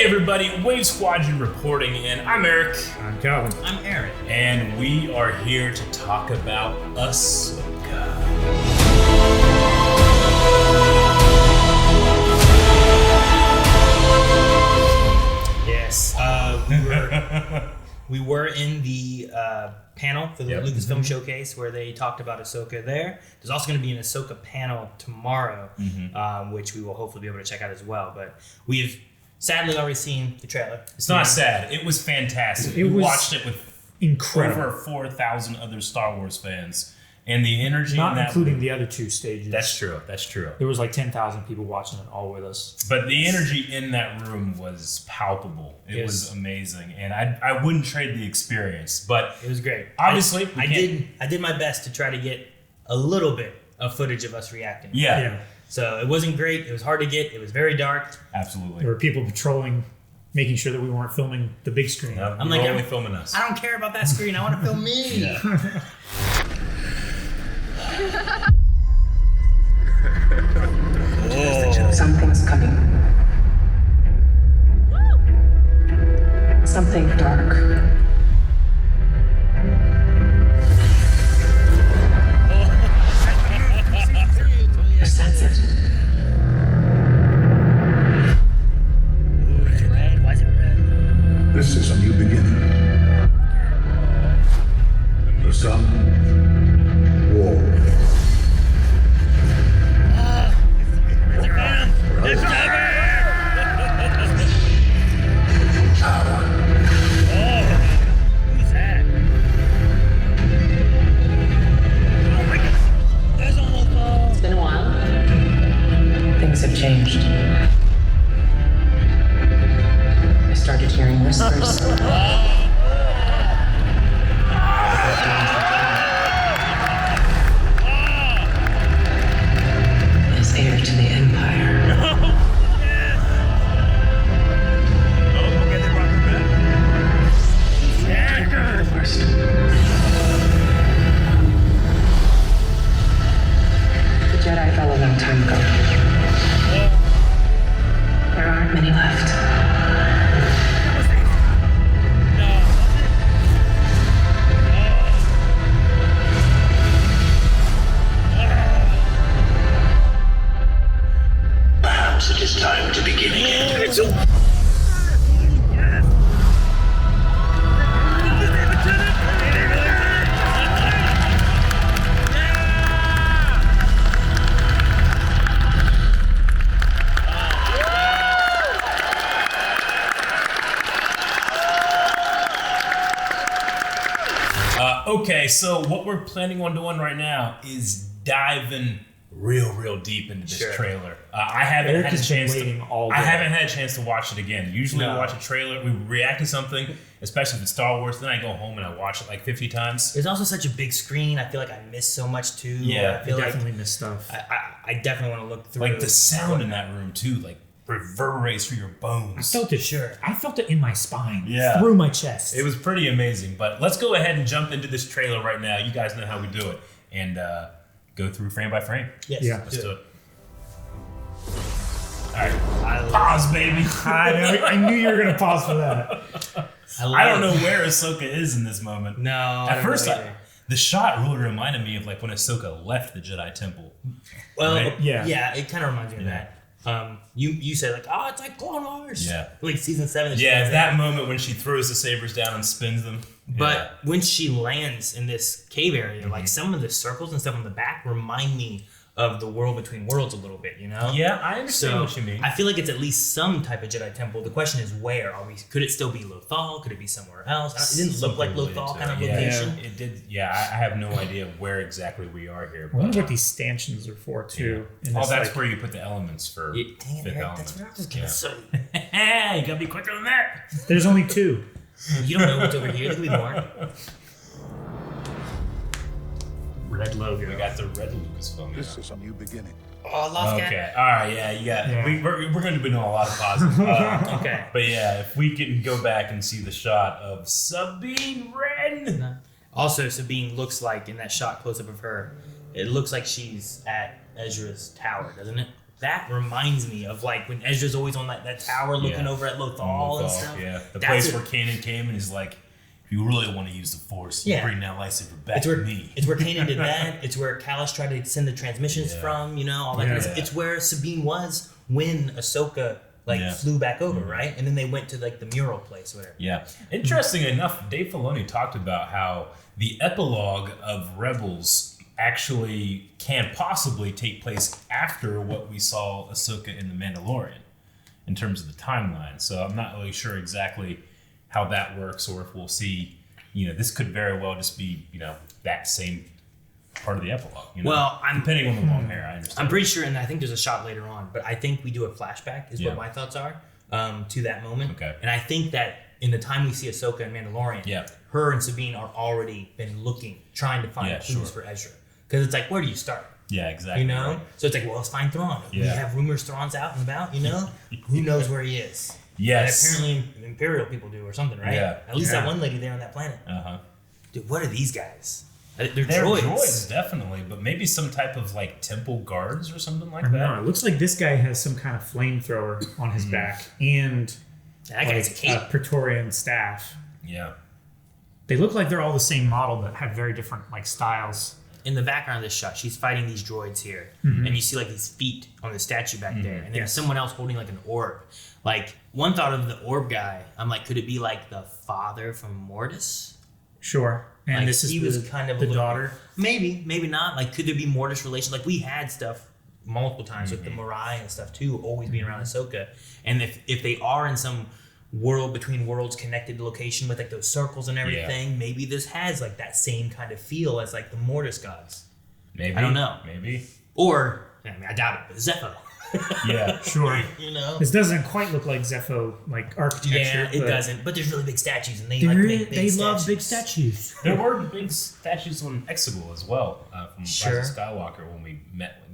everybody, Wave Squadron reporting in. I'm Eric. I'm Calvin. I'm Aaron. And we are here to talk about Ahsoka. Yes, we were in the panel for the Lucasfilm Showcase where they talked about Ahsoka there. There's also going to be an Ahsoka panel tomorrow, which we will hopefully be able to check out as well. But we've sadly already seen the trailer. It's not sad. It was fantastic. We watched it with incredible. Over 4,000 other Star Wars fans. And the energy not in that including room, the other two stages. That's true. There was like 10,000 people watching it all with us. But the energy in that room was palpable. It was amazing. And I wouldn't trade the experience. But it was great. Obviously, I did my best to try to get a little bit of footage of us reacting. Yeah. So it wasn't great. It was hard to get. It was very dark. Absolutely. There were people patrolling, making sure that we weren't filming the big screen. No, I'm like, only filming us. I don't care about that screen. I want to film me. Yeah. Something's coming. Something dark. You sense it. It's red. Why is it red? This is a new beginning. The sun, war. It's coming! Power. Who's that? Oh my god! There's a whole ball! It's been a while. Things have changed. I started hearing whispers. As heir to the Empire. First. The Jedi fell a long time ago. There aren't many left. Perhaps it is time to begin again. Okay, so what we're planning on doing right now is diving real deep into this trailer. I haven't Eric had a has been chance waiting to. all day. I haven't had a chance to watch it again. Usually, we watch a trailer, we react to something, especially if it's Star Wars. Then I go home and I watch it like 50 times. There's also such a big screen. I feel like I missed so much too. Yeah, I feel definitely missed stuff. I definitely want to look through. Like the sound in that room too, like reverberates through your bones. I felt it. Sure. I felt it in my spine. Yeah. Through my chest. It was pretty amazing. But let's go ahead and jump into this trailer right now. You guys know how we do it, and go through frame by frame. Yes. Yeah. Let's do it. All right, pause, baby. I knew you were going to pause for that. I don't know where Ahsoka is in this moment. No. At first, the shot really reminded me of like when Ahsoka left the Jedi Temple. Well, right? yeah, it kind of reminds me of that. You said like, oh, it's like Clone Wars. Yeah. Like season 7. Yeah, that moment when she throws the sabers down and spins them. But when she lands in this cave area, like some of the circles and stuff on the back remind me of the World Between Worlds a little bit, you know? Yeah, I understand what you mean. I feel like it's at least some type of Jedi temple. The question is where are we? Could it still be Lothal? Could it be somewhere else? It didn't look like Lothal kind of location. It did. Yeah, I have no idea where exactly we are here. I wonder what these stanchions are for too. Yeah. Oh, that's where you put the elements for Dang it, fifth Eric, element. that's what I was gonna say. You gotta be quicker than that. There's only 2. You don't know what's over here. There could be more. Red logo. We got the red Lucasfilm. This is a new beginning. Oh, I lost Okay, all right, yeah, you got. Yeah. We're going to be doing a lot of pauses. Okay. But yeah, if we can go back and see the shot of Sabine Wren. Also, Sabine looks like in that shot close up of her, it looks like she's at Ezra's tower, doesn't it? that reminds me of like when Ezra's always on that tower looking over at Lothal and stuff. Yeah, the That's place where Kanan came and he's like, if you really want to use the Force, you bring that lightsaber back to me. It's where Kanan did that. It's where Callus tried to send the transmissions from, you know, all that kind of stuff. It's where Sabine was when Ahsoka flew back over, right? And then they went to like the mural place, whatever. Yeah. Interesting enough, Dave Filoni talked about how the epilogue of Rebels actually can possibly take place after what we saw Ahsoka in The Mandalorian in terms of the timeline. So I'm not really sure exactly how that works, or if we'll see, you know, this could very well just be, you know, that same part of the epilogue. You know? Well, depending on the long hair, I understand. I'm pretty sure, and I think there's a shot later on, but I think we do a flashback is what my thoughts are to that moment. Okay. And I think that in the time we see Ahsoka and Mandalorian, her and Sabine are already been looking, trying to find clues for Ezra. Because it's like, where do you start? Yeah, exactly. You know? Right. So it's like, well, let's find Thrawn. We have rumors Thrawn's out and about, you know? Who knows where he is? Yes. And apparently Imperial people do or something, right? Yeah. At least that one lady there on that planet. Uh-huh. Dude, what are these guys? They're droids. droids. Definitely, but maybe some type of like temple guards or something like that. No, it looks like this guy has some kind of flamethrower on his back and That guy's a cape. Praetorian staff. Yeah. They look like they're all the same model, but have very different like styles. In the background of this shot, she's fighting these droids here, and you see like these feet on the statue back there, and then someone else holding like an orb. Like one thought of the orb guy, I'm like, could it be like the father from Mortis? Sure. And Like, this is he was kind of the a little- daughter. Maybe not. Like, could there be Mortis relation? Like, we had stuff multiple times with the Mirai and stuff too, always being around Ahsoka. And if they are in some world between worlds connected location with like those circles and everything, maybe this has like that same kind of feel as like the Mortis gods. Maybe. I don't know. Maybe. Or, I mean, I doubt it, but Zepho. Yeah. Sure. You know? This doesn't quite look like Zepho like architecture. Yeah, it but doesn't. But there's really big statues, and they like make big statues. love big statues. There were big statues on Exegol as well from Sure. Rise of Skywalker when we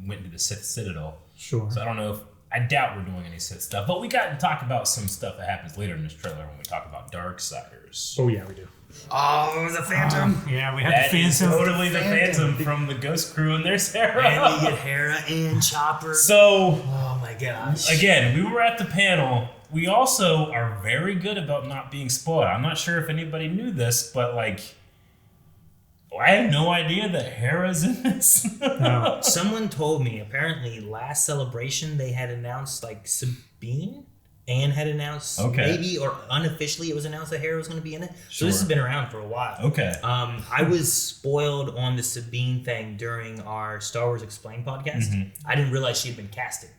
went into the Sith Citadel. Sure. So I don't know if I doubt we're doing any Sith stuff, but we got to talk about some stuff that happens later in this trailer when we talk about Darksiders. Oh yeah, we do. Oh, the Phantom. Yeah, we have That the is Phantom. totally the Phantom from the Ghost Crew, and there's Hera. And we get Hera and Chopper. So Oh my gosh. again, we were at the panel. We also are very good about not being spoiled. I'm not sure if anybody knew this, but like, I had no idea that Hera's in this. No. Someone told me apparently last Celebration they had announced like Sabine and had announced maybe or unofficially it was announced that Hera was going to be in it. So this has been around for a while. Okay. I was spoiled on the Sabine thing during our Star Wars Explained podcast. I didn't realize she had been casted.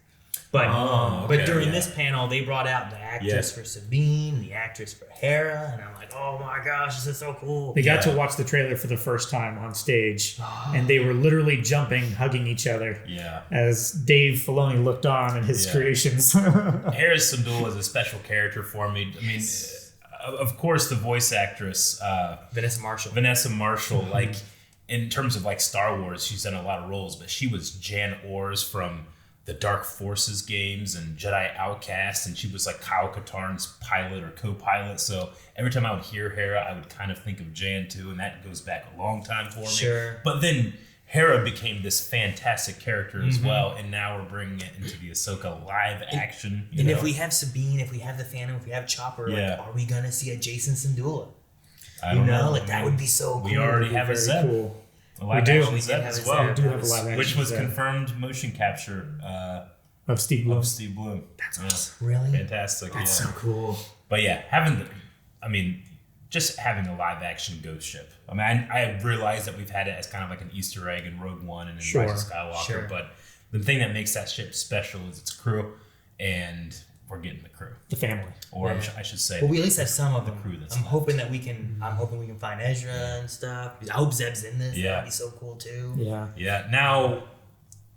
But but during this panel, they brought out the actress for Sabine, the actress for Hera, and I'm like, oh my gosh, this is so cool. They got to watch the trailer for the first time on stage, and they were literally jumping, hugging each other. Yeah. As Dave Filoni looked on in his creations. Hera Syndulla is a special character for me. I mean, of course, the voice actress Vanessa Marshall. like in terms of like Star Wars, she's done a lot of roles, but she was Jan Ors from the Dark Forces games and Jedi Outcast, and she was like Kyle Katarn's pilot or co-pilot. So every time I would hear Hera, I would kind of think of Jan too, and that goes back a long time for me. Sure. But then Hera became this fantastic character as well, and now we're bringing it into the Ahsoka live action. And if we have Sabine, if we have the Phantom, if we have Chopper, like, are we gonna see a Jason Syndulla? I don't know. Like that would be so cool. We already have a Zeb. Cool. A live do. action We Zeb did as have a well. Zeb. We do have a live action Which was Zeb. confirmed motion capture Of Steve Bloom. of Steve Bloom. That's awesome. Really? Fantastic. That's so cool. But yeah, just having a live action ghost ship. I mean, I realized that we've had it as kind of like an Easter egg in Rogue One and in Rise of Skywalker, but the thing that makes that ship special is its crew, and we're getting the crew. The family. Or I should say, Well, we at least have some of the them. crew that's I'm left. hoping that we can. I'm hoping we can find Ezra and stuff. I hope Zeb's in this. Yeah. That'd be so cool too. Yeah. Yeah. Now,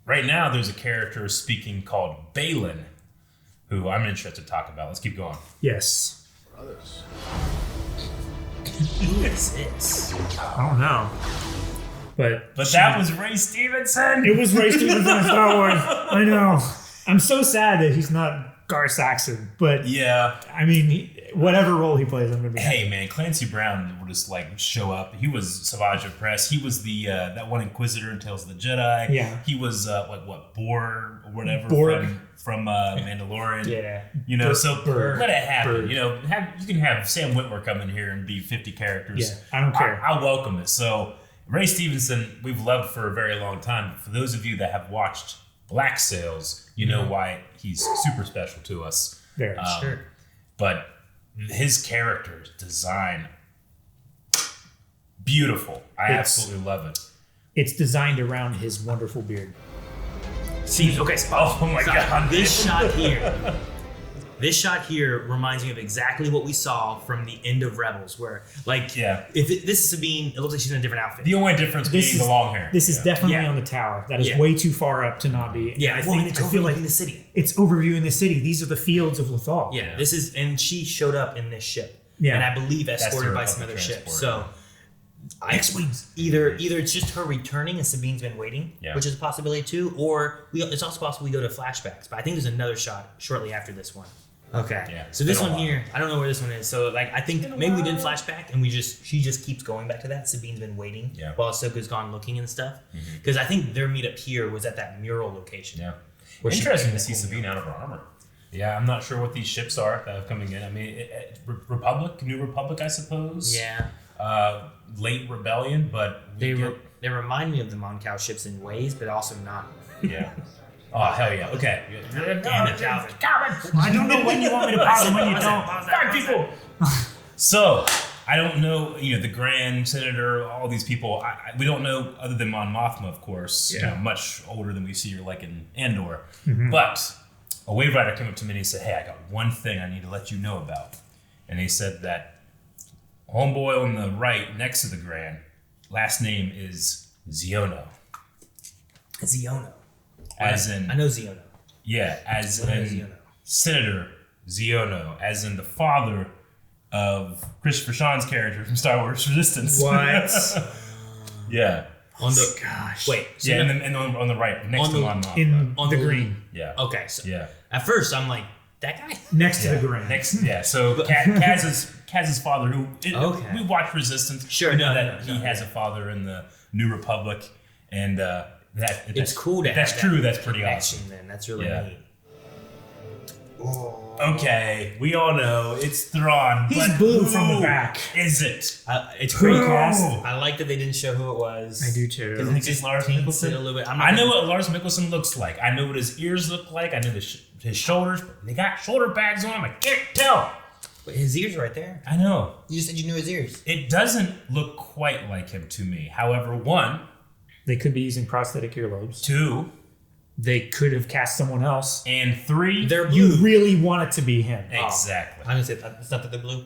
right now, there's a character speaking called Balin, who I'm interested to talk about. Let's keep going. Yes. Brothers. Who is this? I don't know. But that was Ray Stevenson. it was Ray Stevenson in Star Wars. I know. I'm so sad that he's not Gar Saxon. But Yeah. I mean, whatever role he plays, I'm gonna be. Hey man, Clancy Brown will just like show up. He was Savage Opress. He was the that one Inquisitor in Tales of the Jedi. Yeah. He was like what Borg or whatever Borg. from Mandalorian. Yeah. You know, so Bird. let it happen. Bird. You know, you can have Sam Witwer come in here and be 50 characters. Yeah, I don't care. I welcome it. So Ray Stevenson, we've loved for a very long time. But for those of you that have watched Black Sails, you know why he's super special to us. Very Sure. But his character design, beautiful. I absolutely love it. It's designed around his wonderful beard. See, okay, so, Oh my God. This shot here reminds me of exactly what we saw from the end of Rebels, where like this is Sabine, it looks like she's in a different outfit. The only difference being the long hair. This is definitely Yeah. on the tower. That is Yeah. way too far up to not be. Yeah, I I think think it's I feel like overlooking the city. it's overviewing the city. These are the fields of Lothal. Yeah, this is, and she showed up in this ship. Yeah. And I believe escorted the by some Republic other ships. transport. So X-Wings. Either it's just her returning and Sabine's been waiting, Yeah. which is a possibility too, or it's also possible we go to flashbacks. But I think there's another shot shortly after this one. Okay. Yeah, So this been a one while. here, I don't know where this one is. So like I think maybe we did flashback and she just keeps going back to that. Sabine's been waiting while Ahsoka's gone looking and stuff. Because I think their meetup here was at that mural location. Yeah. Where she- Interesting to see Sabine out of her armor. Yeah, I'm not sure what these ships are that are coming in. I mean, Republic, New Republic, I suppose. Yeah. Late Rebellion, but They remind me of the Mon Cal ships in ways, but also not. yeah. Oh hell yeah! Okay. Damn it, Calvin. I don't know when you want me to pause and when you don't. Five people. So I don't know. You know, the Grand Senator, all these people. We don't know other than Mon Mothma, of course. You know, much older than we see her like in Andor. But a wave rider came up to me and he said, "Hey, I got one thing I need to let you know about." And he said that homeboy on the right next to the Grand, last name is Ziono. Ziono. As in, I know Ziono. yeah, as I know in Ziono. Senator Ziono, as in the father of Christopher Sean's character from Star Wars Resistance. What? Yeah. On the Gosh. wait. So Yeah, and on the right, next On to the- Mon Mothma. In on the the- green. Yeah. okay. So Yeah. at first I'm like, that guy. Next to Yeah. the green. Next, yeah. So Kaz's father, who Okay. we watched Resistance. Sure, we know no, that no, he no, has a father in the New Republic, and It's cool to that's have true. that That's pretty connection, awesome. Then that's really Yeah. neat. Okay, we all know it's Thrawn. He's but blue from the who back. Is it? It's great Who? cast. I like that they didn't show who it was. I do too. 'Cause think it it's just Lars paints it Mikkelsen? a little bit. I know what Lars Mikkelsen looks like. I know what his ears look like. I know his shoulders. But they got shoulder pads on him. I can't tell. But his ears right there. I know. You just said you knew his ears. It doesn't look quite like him to me. However, one, They could be using prosthetic earlobes. two, They could have cast someone else. and three. They're blue. You really want it to be him. Exactly. I'm gonna say it's not that they're blue.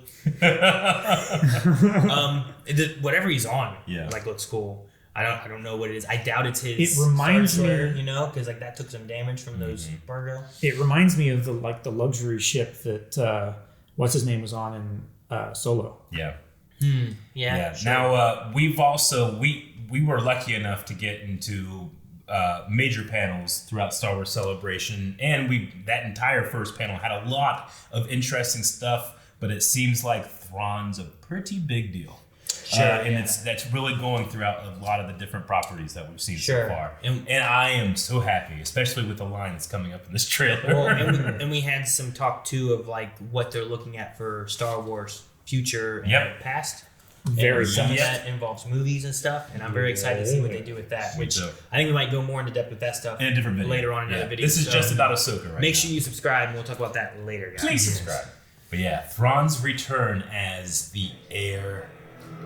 Whatever he's on, Yeah. like looks cool. I don't know what it is. I doubt it's his. It reminds Star me- Destroyer, you know, because like that took some damage from those Virgo. It reminds me of the luxury ship that what's his name was on in Solo. Yeah. Yeah. Sure. Now we've also we were lucky enough to get into major panels throughout Star Wars Celebration, and that entire first panel had a lot of interesting stuff. But it seems like Thrawn's a pretty big deal. Sure, and yeah. that's really going throughout a lot of the different properties that we've seen Sure. so far. And- And I am so happy, especially with the line that's coming up in this trailer. Well, and we had some talk too of like what they're looking at for Star Wars future and Yep. past. Very And some of Yep. that involves movies and stuff, and I'm very excited to see what they do with that. Me Which too. I think we might go more into depth with that stuff in a different video. later on in another video. This is So just about Ahsoka right Make now. sure you subscribe, and we'll talk about that later, guys. Please subscribe. But yeah, Thrawn's return as the heir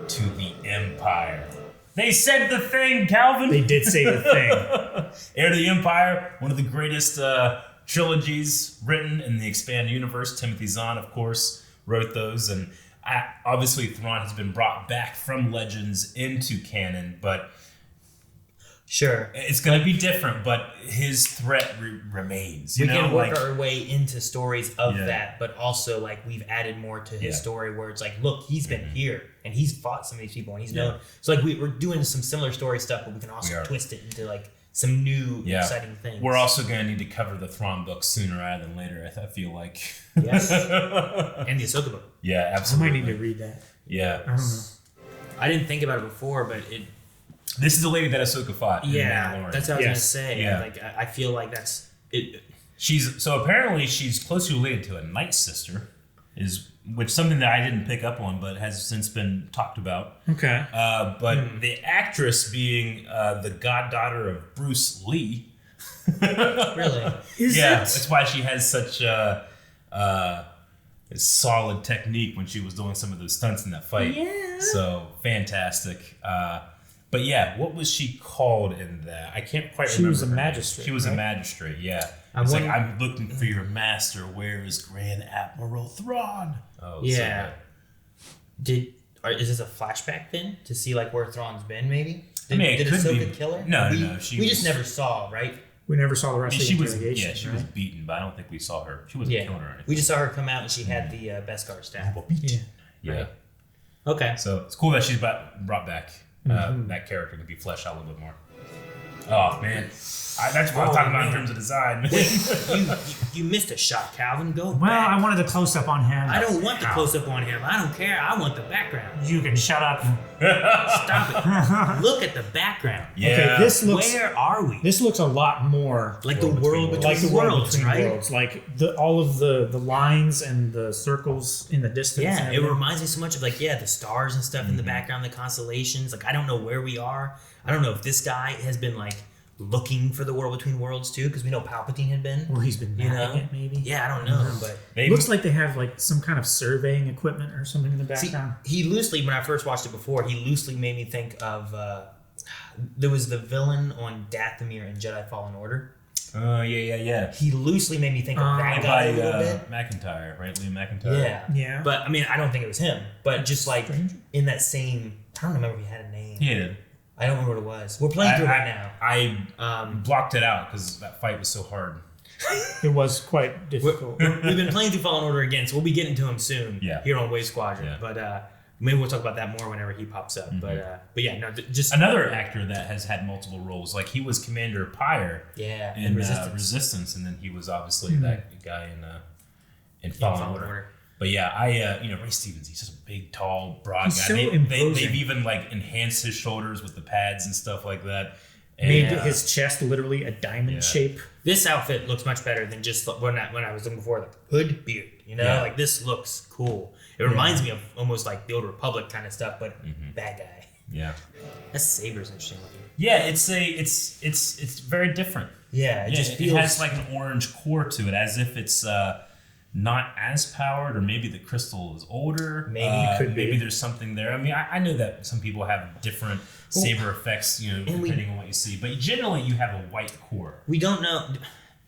to the Empire. They said the thing, Calvin. They did say the thing. Heir to the Empire, one of the greatest trilogies written in the expanded universe. Timothy Zahn, of course, wrote those, and obviously Thrawn has been brought back from Legends into canon, but Sure. it's going to be different. But his threat remains. We can work like, our way into stories of Yeah. that, but also like we've added more to his Yeah. story where it's like, look, he's been here and he's fought some of these people and he's Yeah. known. So like we're doing some similar story stuff, but we can We also are. twist it into like some new Yeah. exciting things. We're also going to need to cover the Thrawn book sooner rather than later, I feel like. Yes. And the Ahsoka book. Yeah, I absolutely. might need to read that. Yeah. I don't know. I didn't think about it before, but This is the lady that Ahsoka fought in yeah, Mandalorian. that's what I was Yes. gonna say. Yeah. Like I feel like that's it. So apparently she's closely related to a Night Sister, which something that I didn't pick up on, but has since been talked about. Okay. But the actress being the goddaughter of Bruce Lee. Really. Is Yeah, it? that's why she has such solid technique when she was doing some of those stunts in that fight. Yeah. So fantastic. But yeah, what was she called in that? I can't quite She remember. was a her name. magistrate, She was a right? magistrate, yeah. I'm It's like, wondering- I'm looking for your master. Where is Grand Admiral Thrawn? Oh, Yeah. So Is this a flashback then to see like where Thrawn's been? Maybe. Did, mean, it did could Ahsoka be. kill her? No, we, no, she we was- just never saw, right? We never saw the rest of the she was, interrogation. yeah, she right? was beaten, but I don't think we saw her. She wasn't killing her or anything. We just saw her come out and she had the Beskar staff. Yeah. Yeah. Right. Okay. So it's cool that she's brought back that character to be fleshed out a little bit more. Oh man, that's what I'm talking about in terms of design. you missed a shot, Calvin. Go Well, back. I wanted the close up on him. I don't want the close up on him. I don't care. I want the background. You can shut up. Stop it. Look at the background. Yeah. Okay, this looks. Where are we? This looks a lot more Like the World world between between like the world worlds, between right? worlds, like all of the lines and the circles in the distance. Yeah, and it everything. reminds me so much of like the stars and stuff in the background, the constellations. Like I don't know where we are. I don't know if this guy has been like looking for the world between worlds too, because we know Palpatine had been. Or he's been You mapping know? it, maybe. Yeah, I don't know, but They- Looks like they have like some kind of surveying equipment or something in the see, background. he loosely, when I first watched it before, he loosely made me think of there was the villain on Dathomir in Jedi Fallen Order. yeah. He loosely made me think of that Played guy by a little bit. McIntyre, right? Liam McIntyre. Yeah. Yeah. But I mean, I don't think it was him. But just like Stranger? in that same, I don't remember if he had a name. He did. I don't remember what it was. We're playing through it right now. I blocked it out because that fight was so hard. It was quite difficult. We've been playing through Fallen Order again, so we'll be getting to him soon. Yeah. Here on Wave Squadron. Yeah. But maybe we'll talk about that more whenever he pops up. But yeah, no, just Another actor that has had multiple roles, like he was Commander Pyre yeah, in Resistance. Resistance, and then he was obviously that guy in Fallen Fallen Order. Order. But yeah, Ray Stevens, he's just a big, tall, broad He's guy. so They've imposing. even like enhanced his shoulders with the pads and stuff like that. And, Made his chest literally a diamond Yeah. shape. This outfit looks much better than just when I was looking before the hood beard. You know, Yeah. like this looks cool. It reminds me of almost like the Old Republic kind of stuff, but bad guy. yeah, That saber's interesting looking. yeah. It's very different. Yeah, it Yeah, just it feels has like an orange core to it, as if it's not as powered, or maybe the crystal is older. Maybe it could be. Maybe there's something there. I mean, I know that some people have different saber effects, depending on what you see. But generally, you have a white core. we don't know.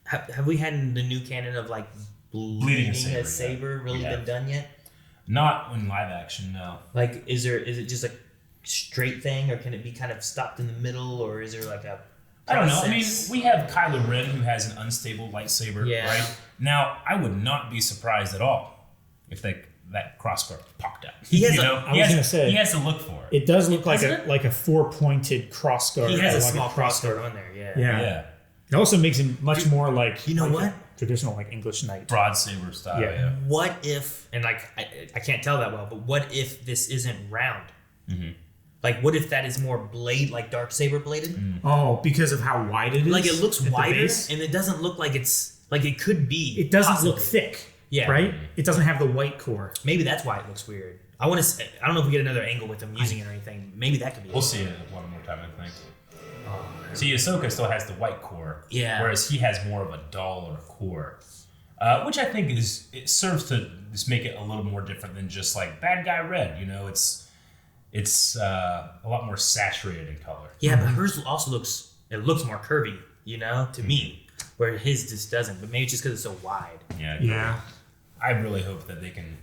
Have we had in the new canon of like bleeding a a saber really Yeah. been done yet? Not in live action, no. Like, is it just a straight thing, or can it be kind of stopped in the middle, or is there like a I don't know. I mean, process? we have Kylo Ren, who has an unstable lightsaber, Yeah. right? Now, I would not be surprised at all if that crossguard popped out. He has a- I was gonna say, he has to look for it. It does look like Doesn't a it? like a 4-pointed crossguard. He has a or like small crossguard. crossguard on there. Yeah. Yeah. Yeah, It also makes him much more like you know like what? a traditional like English knight. broad saber style. Yeah. Yeah. What if, and like I can't tell that well, but what if this isn't round? Mm-hmm. Like, what if that is more blade, like dark saber bladed? Oh, because of how wide it is. Like, it looks at the wider, base. and it doesn't look like it's like it could be. It doesn't possibly. look thick. Yeah. Right. It doesn't have the white core. Maybe that's why it looks weird. I want to. I don't know if we get another angle with them using it or anything. Maybe that could be. We'll see it one more time, I think. See, Ahsoka still has the white core, Yeah. whereas he has more of a duller core, which I think it serves to just make it a little more different than just like bad guy red. It's a lot more saturated in color. Yeah, but hers also looks. It looks more curvy, to me, where his just doesn't. But maybe it's just because it's so wide. Yeah. Yeah. I really hope that they can.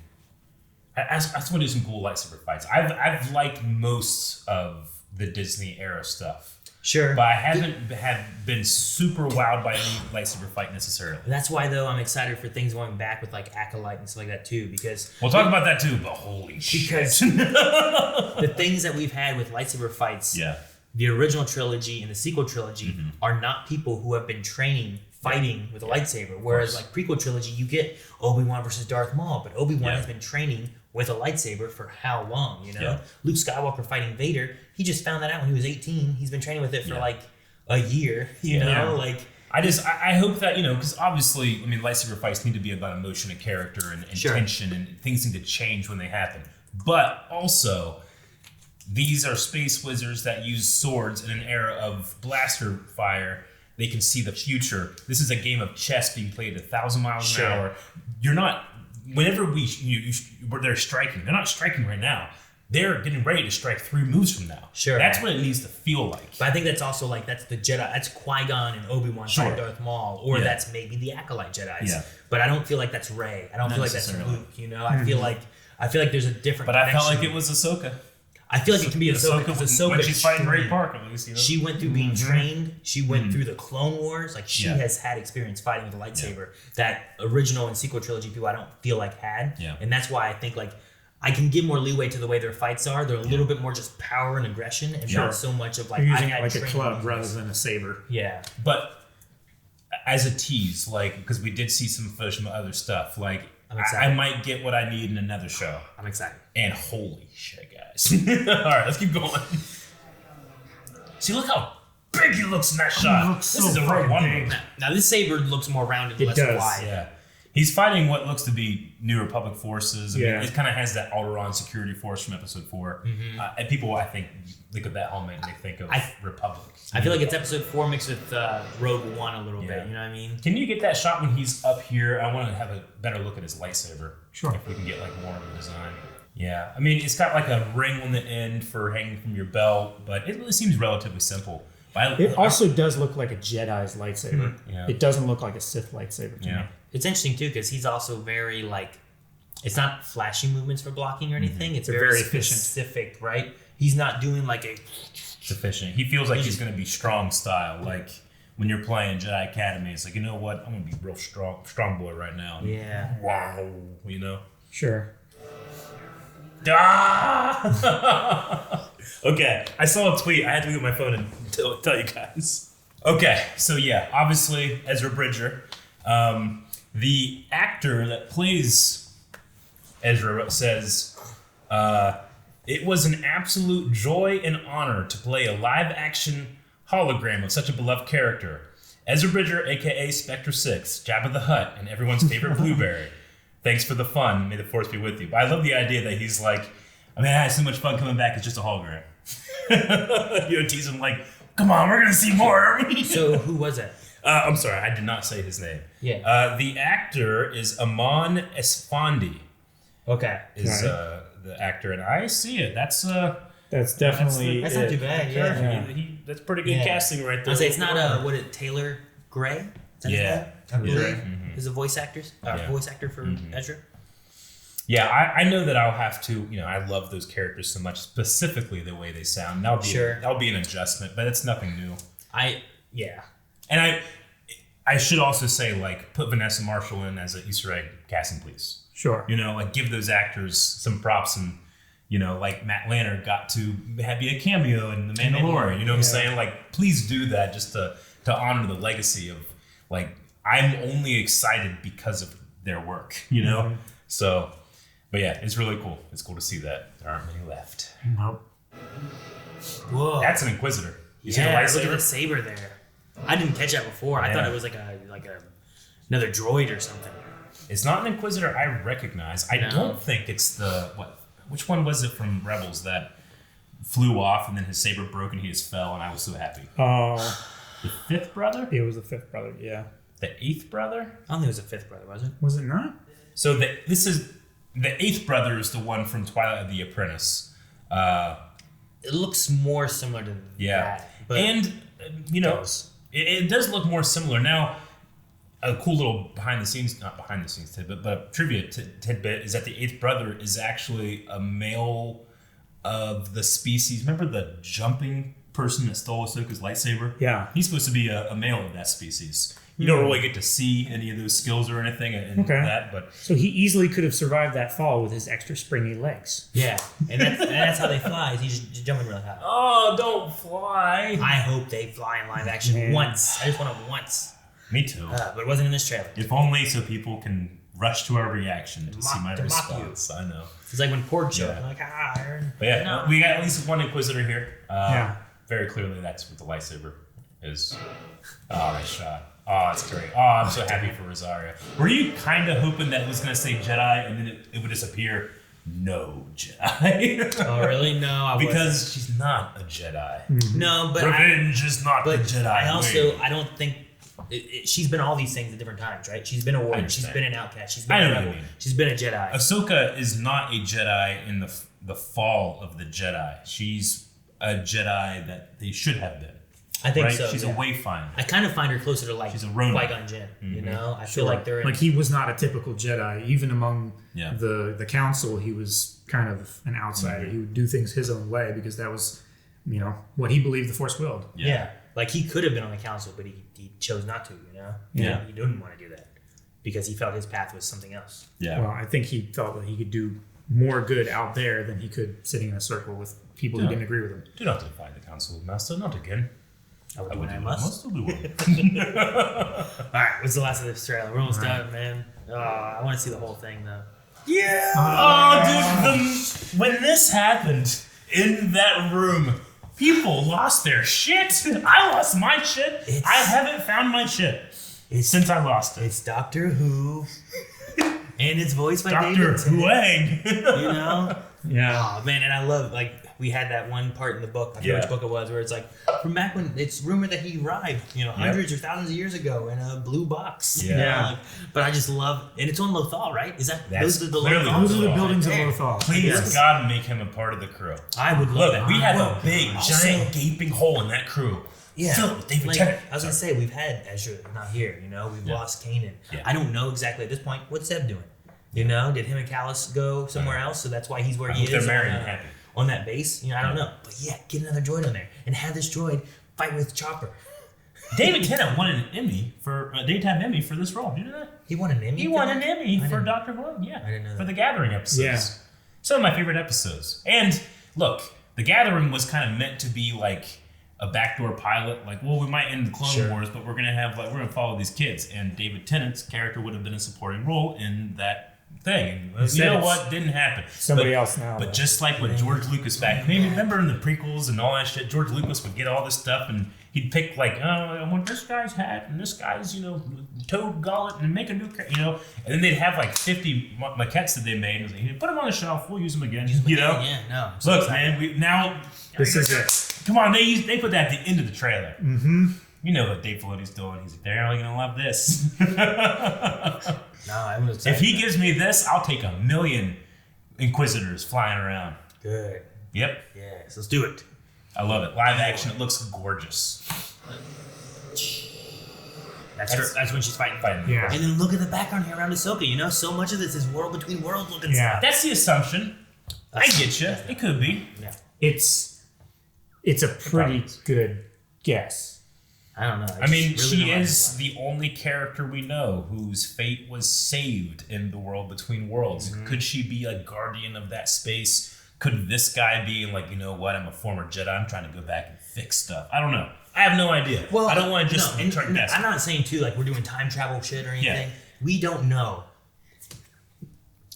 I just want to do some cool lightsaber fights. I've liked most of the Disney era stuff. Sure. But I haven't been super wowed by any lightsaber fight necessarily. That's why, though, I'm excited for things going back with like Acolyte and stuff like that too, because We'll talk about that too, but holy shit. the things that we've had with lightsaber fights, Yeah. the original trilogy and the sequel trilogy are not people who have been training fighting with a lightsaber. Whereas like prequel trilogy, you get Obi-Wan versus Darth Maul, but Obi-Wan has been training with a lightsaber for how long, you know? Yeah. Luke Skywalker fighting Vader, he just found that out when he was 18. He's been training with it for like a year, you know? Like I hope that, because obviously, I mean, lightsaber fights need to be about emotion and character and tension, and things need to change when they happen. But also, these are space wizards that use swords in an era of blaster fire. They can see the future. This is a game of chess being played at 1,000 miles an hour. You're not. Whenever they're striking, they're not striking right now. They're getting ready to strike 3 moves from now. Sure. That's what it needs to feel like. But I think that's also like, that's the Jedi. That's Qui-Gon and Obi-Wan fighting Darth Maul. Or that's maybe the Acolyte Jedis. Yeah. But I don't feel like that's Rey. I don't feel like that's Luke, you know? I feel like there's a different But I felt like it was Ahsoka. I feel like it can be Ahsoka because Ahsoka, when she's fighting Ray Park, at least, she went through being trained. She went through the Clone Wars. Like she has had experience fighting with a lightsaber that original and sequel trilogy people I don't feel like had. Yeah. And that's why I think like I can give more leeway to the way their fights are. They're a little bit more just power and aggression, and not so much of like you're using it like a club rather than a saber. Yeah. But as a tease, like because we did see some footage from other stuff, like I might get what I need in another show. I'm excited. And holy shit, guys. All right, let's keep going. See, look how big he looks in that shot. This is a Rogue One move. Now, this saber looks more rounded, less wide. Yeah. He's fighting what looks to be New Republic forces. I mean, it kind of has that Alderaan security force from Episode 4. And people, I think, look at that helmet and they think of Republic. I feel like it's Episode 4 mixed with Rogue One a little bit. You know what I mean? Can you get that shot when he's up here? I want to have a better look at his lightsaber. Sure. If we can get like more of the design. Yeah. I mean, it's got like a ring on the end for hanging from your belt, but it really seems relatively simple. It also does look like a Jedi's lightsaber. Yeah. It doesn't look like a Sith lightsaber to me. It's interesting too because he's also very like, it's not flashy movements for blocking or anything. It's very specific, right? He's not doing like a. It's efficient. He feels like he's going to be strong style. Like when you're playing Jedi Academy, it's like, you know what? I'm going to be real strong boy right now. Yeah. Wow. You know? Sure. Ah! Okay. I saw a tweet. I had to look at my phone and tell you guys. Okay. So yeah, obviously Ezra Bridger. The actor that plays Ezra says, it was an absolute joy and honor to play a live-action hologram of such a beloved character. Ezra Bridger, a.k.a. Spectre 6, Jabba the Hutt, and everyone's favorite Blueberry. Thanks for the fun. May the Force be with you. But I love the idea that he's like, I mean, I had so much fun coming back. It's just a hologram. tease him like, come on, we're going to see more. So who was it? I'm sorry, I did not say his name. Yeah. The actor is Amon Esfandi. Okay. Is the actor, and I see it. That's definitely. That's not too bad. Yeah. That's pretty good casting right there. I say it's not Taylor Gray. Yeah. Is a voice actor for Ezra. Yeah, I know that I'll have to. I love those characters so much, specifically the way they sound. That'll be an adjustment, but it's nothing new. And I should also say, like, put Vanessa Marshall in as an Easter egg casting, please. Sure. Like, give those actors some props, and like Matt Lanner got to be a cameo in The Mandalorian. You know what I'm saying? Like, please do that just to honor the legacy of, like, I'm only excited because of their work. So, but yeah, it's really cool. It's cool to see that there aren't many left. Nope. Whoa, that's an Inquisitor. You see the lightsaber? Look at the saber there. I didn't catch that before. I thought it was like another droid or something. It's not an Inquisitor I recognize. I don't think it's which one was it from Rebels that flew off and then his saber broke and he just fell and I was so happy? Oh. The fifth brother? It was the fifth brother, yeah. The eighth brother? I don't think it was the fifth brother, was it? Was it not? So the eighth brother is the one from Twilight of the Apprentice. It looks more similar to that. But and, it does look more similar. Now, a cool little not behind the scenes tidbit, but a trivia tidbit is that the eighth brother is actually a male of the species. Remember the jumping person that stole Ahsoka's lightsaber? Yeah. He's supposed to be a male of that species. You don't really get to see any of those skills or anything in that, but So he easily could have survived that fall with his extra springy legs. Yeah, and that's how they fly. He's just jumping really high. oh, don't fly. I hope they fly in live action once. I just want them once. Me too. But it wasn't in this trailer. If only so people can rush to our reaction to see my mock response. I know. It's like when Porg showed Yeah. up, like, Iron. But yeah, No. we got at least one Inquisitor here. Yeah. Very clearly, that's what the lightsaber is. Oh, that shot. Oh, that's great. Oh, I'm so happy for Rosaria. Were you kind of hoping that it was going to say Jedi and then it would disappear? No Jedi. Oh, really? No, I because she's not a Jedi. wasn't. No, but Revenge is not the but Jedi I also way. I don't think she's been all these things at different times, right? She's been a warrior. She's understand. been an outcast. She's been I know a what you rebel. mean. She's been a Jedi. Ahsoka is not a Jedi in the fall of the Jedi. She's a Jedi that they should have been. I think right? so. She's yeah. a wayfinder. I kind of find her closer to like She's a Ronin. Qui-Gon Jinn. You know, I feel like they're in, Like he was not a typical Jedi. Even among Yeah. the council, he was kind of an outsider. He would do things his own way because that was, what he believed the Force willed. yeah. Like he could have been on the council, but he chose not to. You know, Yeah. he didn't want to do that because he felt his path was something else. Yeah. Well, I think he felt that he could do more good out there than he could sitting in a circle with people who didn't agree with him. Do not defy the Council of Master, not again. I would I do would what I do must. what I must do. All right, what's the last of this trailer? We're almost done, man. I want to see the whole thing though. Yeah. Oh, dude, when this happened in that room, people lost their shit. I lost my shit. I haven't found my shit since I lost it. It's Doctor Who, and it's voiced by Dr. David Tennant. Huang. You know? Yeah. Oh man, and I love we had that one part in the book. I forget which book it was, where it's like from back when it's rumored that he arrived, hundreds or thousands of years ago in a blue box. you know, Yeah. like, but I just love, and it's on Lothal, right? Is that That's those are the clearly Lothal? Those are the Lothal. buildings of There. Lothal. Please, Yes. God, make him a part of the crew. I would love Look, that. we have Well, a big, also- giant, gaping hole in that crew. Yeah, Filled with David like, Tennant. I was gonna say we've had Ezra not here. We've lost Kanan. Yeah. I don't know exactly at this point what's Zeb doing. Did him and Callus go somewhere else? So that's why he's where I he hope is. they're married on, and happy. on that base. I don't know, but yeah, get another droid on there and have this droid fight with Chopper. David Tennant won an Emmy for a daytime Emmy for this role. Do you know that? He won an Emmy. He for won that? an Emmy I for didn't- Dr. Who. Yeah, I didn't know for that. the Gathering episodes. Yeah. Some of my favorite episodes. And look, the Gathering was kind of meant to be like a backdoor pilot. Like, well, we might end the Clone Wars, but we're gonna follow these kids. And David Tennant's character would have been a supporting role in that thing. And you know what? Didn't happen. Somebody else now. But just like with George Lucas back, maybe remember in the prequels and all that shit, George Lucas would get all this stuff and he'd pick like, oh, I want this guy's hat and this guy's, toad gullet and make a new, and then they'd have like 50 maquettes that they made. And he'd put them on the shelf. We'll use them again. Yeah, no. I'm so Look, excited. man, This is it. come on, they put that at the end of the trailer. Mm-hmm. You know what Dave Filoni's doing. He's like, they're only gonna love this. No, I'm excited. If he gives me this, I'll take 1,000,000 Inquisitors flying around. good, Yep. yes, let's do it. I love it. Live action, it looks gorgeous. That's when she's fighting. Yeah. And then look at the background here around Ahsoka. So much of this is world between worlds looking Yeah. stuff. That's the assumption. I get you. It could be. Yeah. It's a pretty good guess. I don't know. I mean, she is the only character we know whose fate was saved in the world between worlds. Could she be a guardian of that space? Could this guy be like, you know what? I'm a former Jedi. I'm trying to go back and fix stuff. I don't know. I have no idea. Well, I don't want to just and try to guess. I'm not saying too like we're doing time travel shit or anything. Yeah. We don't know.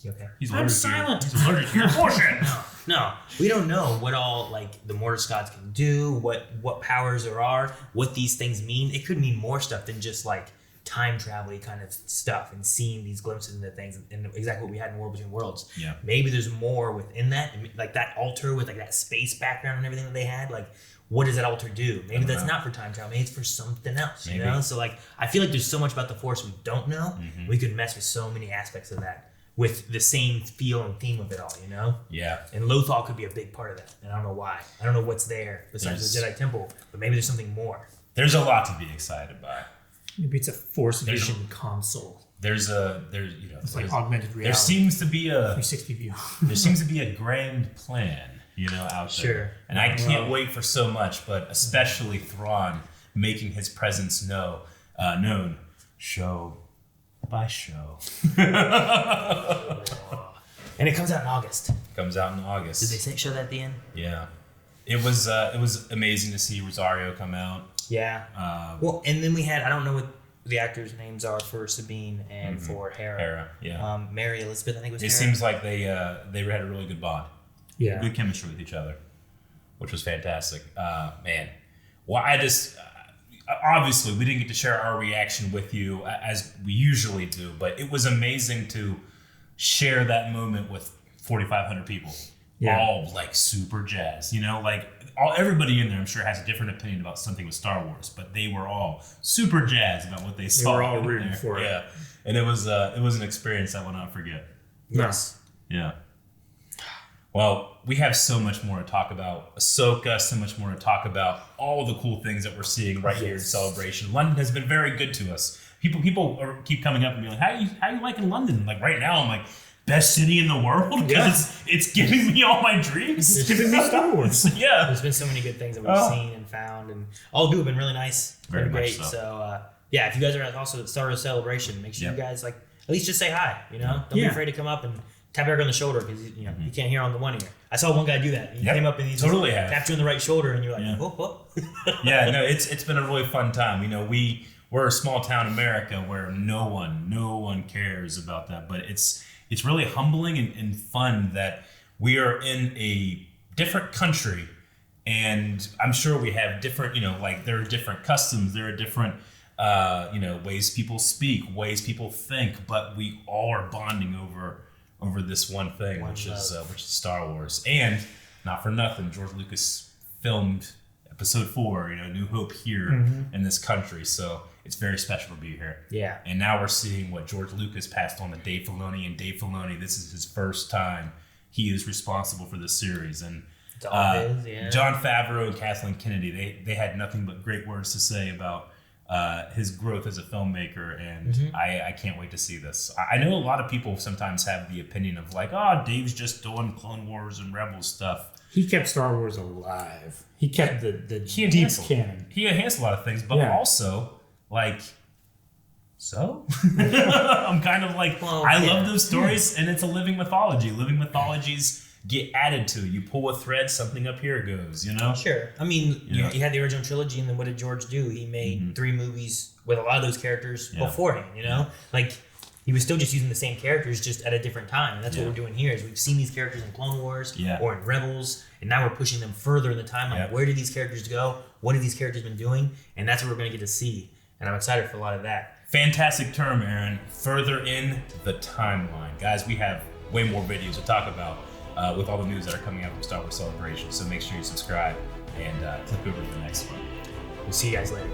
You okay? He's I'm allergic silent. To your, he's allergic to your bullshit. No, we don't know what all like the Mortiscots can do, what powers there are, what these things mean. It could mean more stuff than just like time travel kind of stuff and seeing these glimpses into things and exactly what we had in World Between Worlds. Yeah. Maybe there's more within that, like that altar with like that space background and everything that they had. Like, what does that altar do? Maybe that's not for time travel. Maybe it's for something else. Maybe. You know? So like, I feel like there's so much about the Force we don't know. We could mess with so many aspects of that with the same feel and theme of it all. You know. Yeah. And Lothal could be a big part of that. And I don't know why. I don't know what's there besides the Jedi Temple, but maybe there's something more. There's a lot to be excited by. Maybe it's a Force Vision console. It's Like augmented reality. there seems to be a 360 view. there seems to be a grand plan, out Sure. there. And I can't wait for so much, but especially Thrawn making his presence known. show by show. And it comes out in August. Comes out in August. Did they show that at the end? Yeah. It was amazing to see Rosario come out. Yeah. Well, and then we had, I don't know what the actors' names are for Sabine and for Hera. Hera, yeah. Mary Elizabeth, I think was It Hera. seems like they had a really good bond. Yeah. Good chemistry with each other, which was fantastic. Man. Well, obviously we didn't get to share our reaction with you as we usually do, but it was amazing to share that moment with 4,500 people. Yeah. All like super jazzed, like everybody in there I'm sure has a different opinion about something with Star Wars, but they were all super jazzed about what they saw. They were all rooting for it. Yeah. And it was an experience I will not forget. Yes. Yeah. Well, we have so much more to talk about Ahsoka, so much more to talk about all the cool things that we're seeing right here in Celebration. London has been very good to us. People keep coming up and being like, how you liking London? Like right now I'm like, best city in the world because it's giving me all my dreams. It's giving me Star Wars. Yeah. There's been so many good things that we've seen and found, and all of you have been really nice. Very been great. much so. Yeah, if you guys are also at Star Wars Celebration, make sure you guys at least just say hi. Don't be afraid to come up and tap Eric on the shoulder because you can't hear on the one ear. I saw one guy do that. He came up and he totally tapped you on the right shoulder, and you're like, whoop. Yeah, no, it's been a really fun time. We're a small town America where no one cares about that, but it's really humbling and fun that we are in a different country, and I'm sure we have different, there are different customs, there are different, ways people speak, ways people think, but we all are bonding over this one thing, which is Star Wars. And not for nothing, George Lucas filmed Episode 4, New Hope here in this country, so it's very special to be here. Yeah. And now we're seeing what George Lucas passed on to Dave Filoni, and Dave Filoni, this is his first time he is responsible for this series. And Jon Favreau and Kathleen Kennedy, they had nothing but great words to say about his growth as a filmmaker, and I can't wait to see this. I know a lot of people sometimes have the opinion of like, Dave's just doing Clone Wars and Rebels stuff. He kept Star Wars alive. He kept the deep canon. He enhanced a lot of things, but also so I'm kind of like, I love those stories, and it's a living mythology. Living mythologies get added to. You pull a thread, something up here goes, Sure. I mean, you had the original trilogy, and then what did George do? He made 3 movies with a lot of those characters beforehand, Like, he was still just using the same characters, just at a different time. And that's what we're doing here, is we've seen these characters in Clone Wars or in Rebels, and now we're pushing them further in the timeline. Where did these characters go? What have these characters been doing? And that's what we're going to get to see. And I'm excited for a lot of that. Fantastic term, Aaron. Further in the timeline. Guys, we have way more videos to talk about with all the news that are coming out from Star Wars Celebration. So make sure you subscribe and click over to the next one. We'll see you guys later.